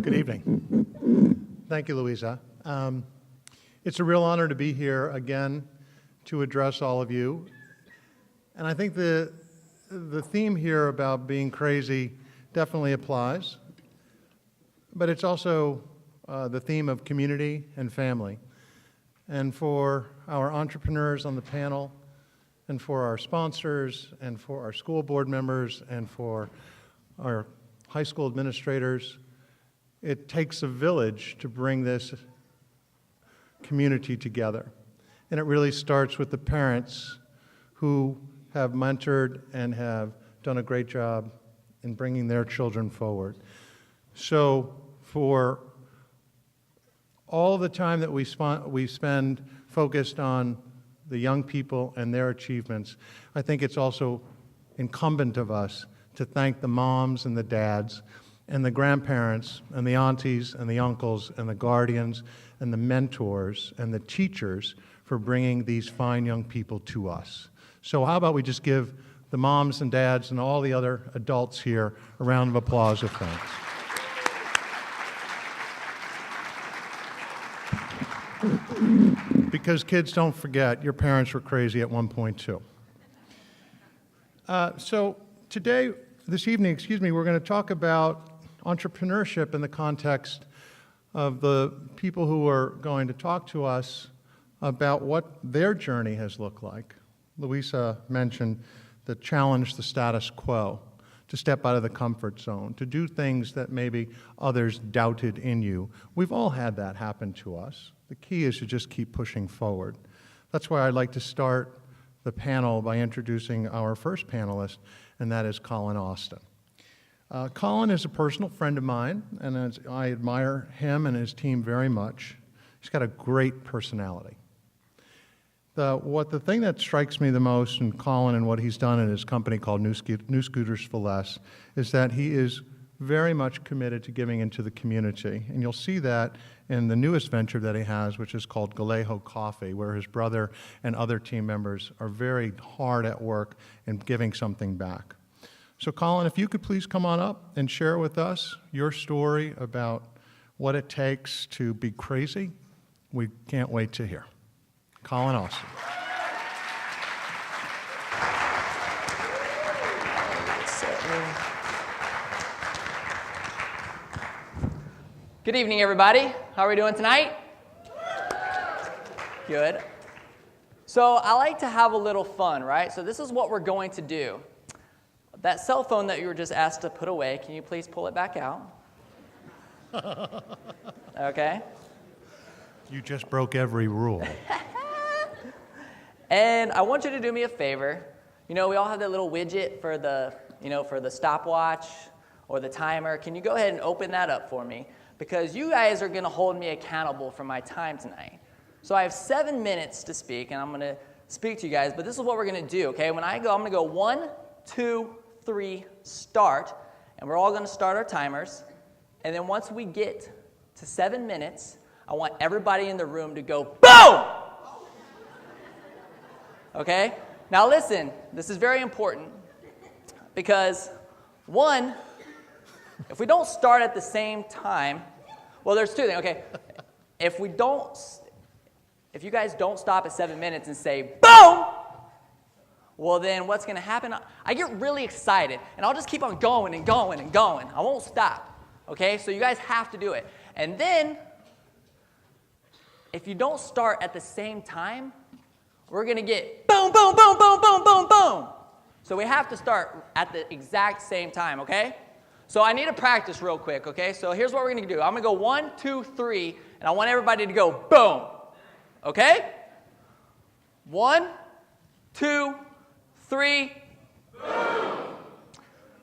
Good evening. Thank you, Louisa. It's a real honor to be here again to address all of you. And I think the theme here about being crazy definitely applies, but it's also the theme of community and family. And for our entrepreneurs on the panel, and for our sponsors, and for our school board members, and for our high school administrators, it takes a village to bring this community together. And it really starts with the parents who have mentored and have done a great job in bringing their children forward. So for all the time that we spend focused on the young people and their achievements, I think it's also incumbent of us to thank the moms and the dads and the grandparents and the aunties and the uncles and the guardians and the mentors and the teachers for bringing these fine young people to us. So how about we just give the moms and dads and all the other adults here a round of applause of thanks. Because kids, don't forget, your parents were crazy at one point too. So this evening, we're going to talk about entrepreneurship in the context of the people who are going to talk to us about what their journey has looked like. Louisa mentioned the challenge the status quo, to step out of the comfort zone, to do things that maybe others doubted in you. We've all had that happen to us. The key is to just keep pushing forward. That's why I'd like to start the panel by introducing our first panelist, and that is Collin Austin. Collin is a personal friend of mine, and I admire him and his team very much. He's got a great personality. The thing that strikes me the most in Collin and what he's done in his company called New Scooters for Less is that he is very much committed to giving into the community. And you'll see that in the newest venture that he has, which is called Galejo Coffee, where his brother and other team members are very hard at work in giving something back. So Collin, if you could please come on up and share with us your story about what it takes to be crazy. We can't wait to hear. Collin Austin. Good evening, everybody. How are we doing tonight? Good. So I like to have a little fun, right? So this is what we're going to do. That cell phone that you were just asked to put away, can you please pull it back out? Okay. You just broke every rule. And I want you to do me a favor. You know, we all have that little widget for the, for the stopwatch or the timer. Can you go ahead and open that up for me? Because you guys are going to hold me accountable for my time tonight. So I have 7 minutes to speak, and I'm going to speak to you guys. But this is what we're going to do, okay? When I go, I'm going to go 1, 2, 3, start. And we're all going to start our timers. And then once we get to 7 minutes, I want everybody in the room to go, boom! Okay? Now listen, this is very important because, one, if we don't start at the same time, well, there's two things, okay? If you guys don't stop at 7 minutes and say, boom, well, then what's going to happen? I get really excited, and I'll just keep on going and going and going. I won't stop, okay? So you guys have to do it. And then, if you don't start at the same time, we're going to get boom, boom, boom, boom, boom, boom, boom. So we have to start at the exact same time, okay? So I need to practice real quick, okay? So here's what we're going to do. I'm going to go 1, 2, 3, and I want everybody to go boom, okay? 1, 2, 3, boom.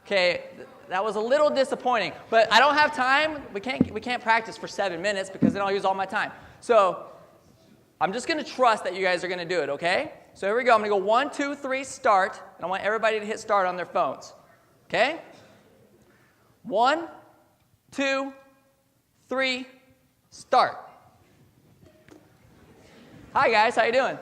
Okay, that was a little disappointing, but I don't have time. We can't practice for 7 minutes because then I'll use all my time. So I'm just going to trust that you guys are going to do it, okay? So here we go. I'm going to go 1, 2, 3, start. And I want everybody to hit start on their phones. Okay? 1, 2, 3, start. Hi, guys. How you doing?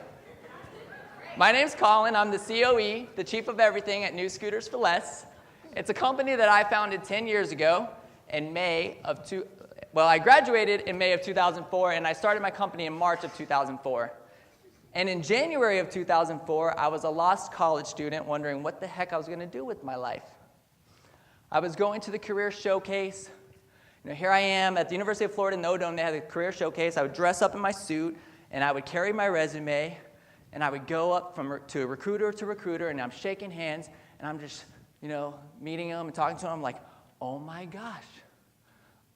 My name's Collin. I'm the COE, the Chief of Everything at New Scooters for Less. It's a company that I founded 10 years ago in May of well, I graduated in May of 2004, and I started my company in March of 2004. And in January of 2004, I was a lost college student wondering what the heck I was going to do with my life. I was going to the career showcase. Here I am at the University of Florida in Odom. They had a career showcase. I would dress up in my suit, and I would carry my resume, and I would go up to recruiter, and I'm shaking hands, and I'm just, meeting them and talking to them. I'm like, oh my gosh,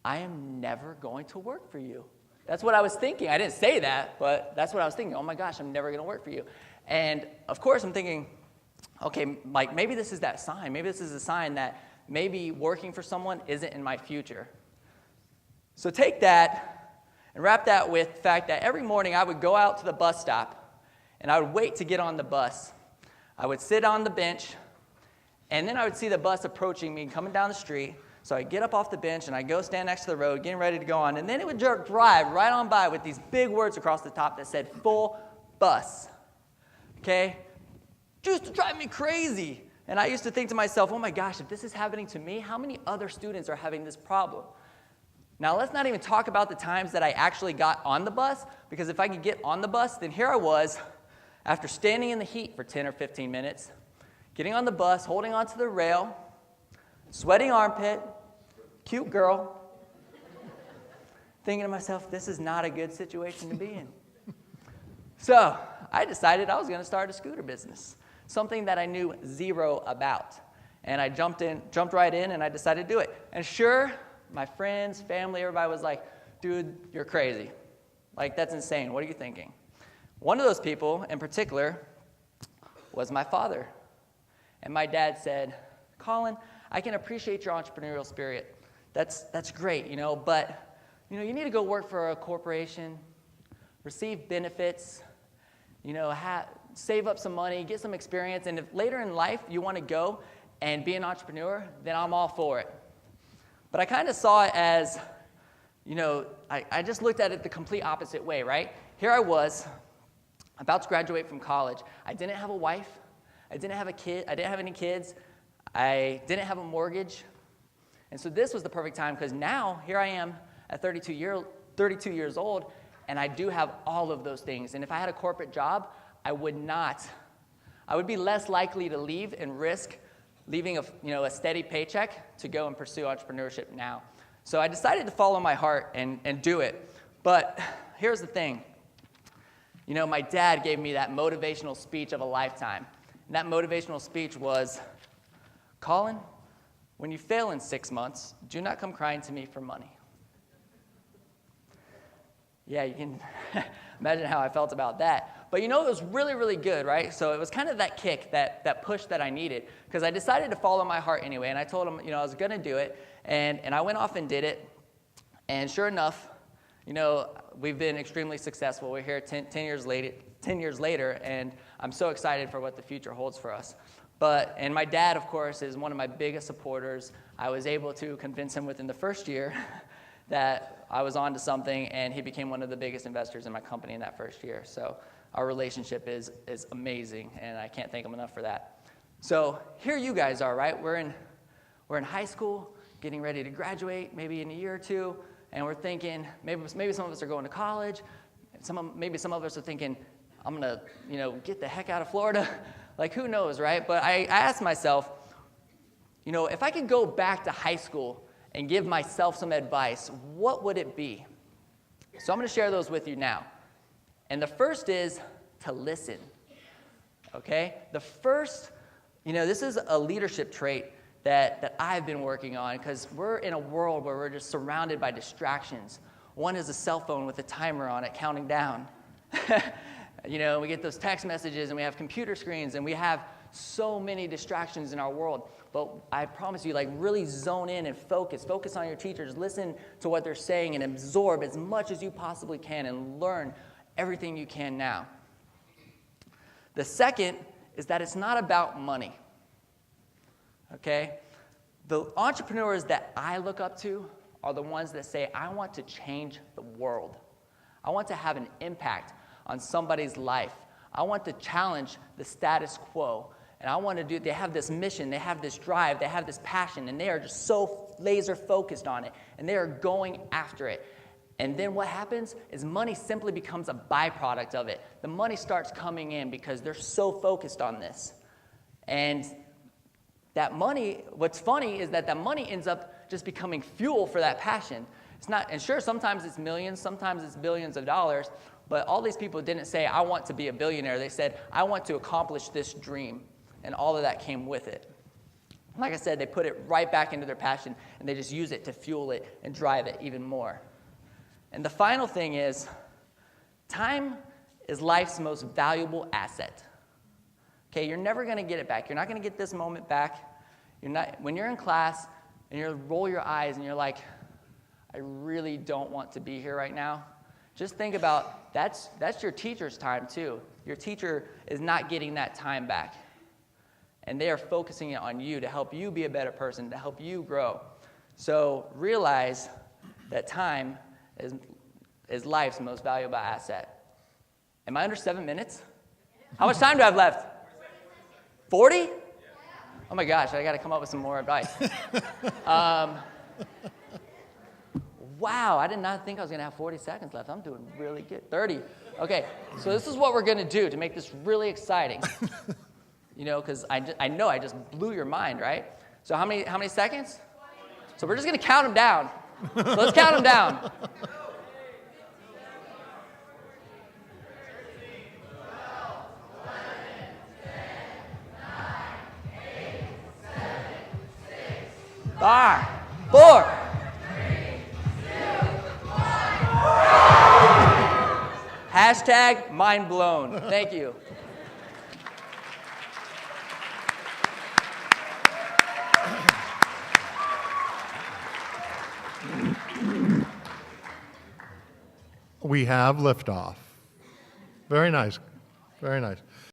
I am never going to work for you. That's what I was thinking. I didn't say that, but that's what I was thinking. Oh my gosh, I'm never going to work for you. And of course, I'm thinking, okay, like maybe this is that sign. Maybe this is a sign that maybe working for someone isn't in my future. So take that and wrap that with the fact that every morning I would go out to the bus stop and I would wait to get on the bus. I would sit on the bench, and then I would see the bus approaching me coming down the street. So I'd get up off the bench and I'd go stand next to the road, getting ready to go on, and then it would drive right on by with these big words across the top that said full bus. Okay? It used to drive me crazy. And I used to think to myself, oh my gosh, if this is happening to me, how many other students are having this problem? Now, let's not even talk about the times that I actually got on the bus, because if I could get on the bus, then here I was, after standing in the heat for 10 or 15 minutes, getting on the bus, holding onto the rail, sweating armpit, cute girl, thinking to myself, this is not a good situation to be in. So I decided I was going to start a scooter business, something that I knew zero about. And I jumped right in, and I decided to do it. And sure, my friends, family, everybody was like, dude, you're crazy. Like, that's insane. What are you thinking? One of those people in particular was my father. And my dad said, Collin, I can appreciate your entrepreneurial spirit. That's great, but you need to go work for a corporation, receive benefits, save up some money, get some experience, and if later in life you want to go and be an entrepreneur, then I'm all for it. But I kind of saw it as, I just looked at it the complete opposite way, right? Here I was, about to graduate from college. I didn't have a wife. I didn't have a kid. I didn't have any kids. I didn't have a mortgage. And so this was the perfect time, because now, here I am at 32 years old, and I do have all of those things. And if I had a corporate job, I would be less likely to leave and risk leaving a steady paycheck to go and pursue entrepreneurship now. So I decided to follow my heart and do it. But here's the thing. My dad gave me that motivational speech of a lifetime. And that motivational speech was, Collin, when you fail in 6 months, do not come crying to me for money. Yeah, you can imagine how I felt about that. But it was really, really good, right? So it was kind of that kick, that push that I needed, because I decided to follow my heart anyway. And I told him, I was going to do it. And I went off and did it. And sure enough, we've been extremely successful. We're here 10 years later, and I'm so excited for what the future holds for us. And my dad, of course, is one of my biggest supporters. I was able to convince him within the first year that I was onto something, and he became one of the biggest investors in my company in that first year. So our relationship is amazing, and I can't thank him enough for that. So here you guys are, right? We're in high school, getting ready to graduate, maybe in a year or two, and we're thinking, maybe some of us are going to college. Maybe some of us are thinking, I'm going to, get the heck out of Florida. Like, who knows, right? But I asked myself, if I could go back to high school and give myself some advice, what would it be? So I'm going to share those with you now. And the first is to listen, okay? The first, this is a leadership trait that I've been working on, because we're in a world where we're just surrounded by distractions. One is a cell phone with a timer on it counting down. We get those text messages, and we have computer screens, and we have so many distractions in our world. But I promise you, really zone in and focus. Focus on your teachers. Listen to what they're saying and absorb as much as you possibly can and learn everything you can now. The second is that it's not about money. Okay? The entrepreneurs that I look up to are the ones that say, I want to change the world. I want to have an impact on somebody's life. I want to challenge the status quo. and I want to do, they have this mission, they have this drive, they have this passion, and they are just so laser focused on it, and they are going after it. And then what happens is money simply becomes a byproduct of it. The money starts coming in because they're so focused on this. And that money, what's funny is that money ends up just becoming fuel for that passion. It's not, and sure, sometimes it's millions, sometimes it's billions of dollars, but all these people didn't say, I want to be a billionaire. They said, I want to accomplish this dream. And all of that came with it. Like I said, they put it right back into their passion, and they just use it to fuel it and drive it even more. And the final thing is, time is life's most valuable asset. Okay, you're never going to get it back. You're not going to get this moment back. When you're in class and you roll your eyes and you're like, I really don't want to be here right now. Just think about that's your teacher's time too. Your teacher is not getting that time back. And they are focusing it on you to help you be a better person, to help you grow. So realize that time is life's most valuable asset. Am I under 7 minutes? How much time do I have left? 40? Oh my gosh, I got to come up with some more advice. Wow, I did not think I was going to have 40 seconds left. I'm doing really good. 30. Okay, so this is what we're going to do to make this really exciting. You know, because I know I just blew your mind, right? So how many seconds? So we're just going to count them down. So let's count them down. 5, 4. Hashtag mind blown. Thank you. We have liftoff. Very nice. Very nice.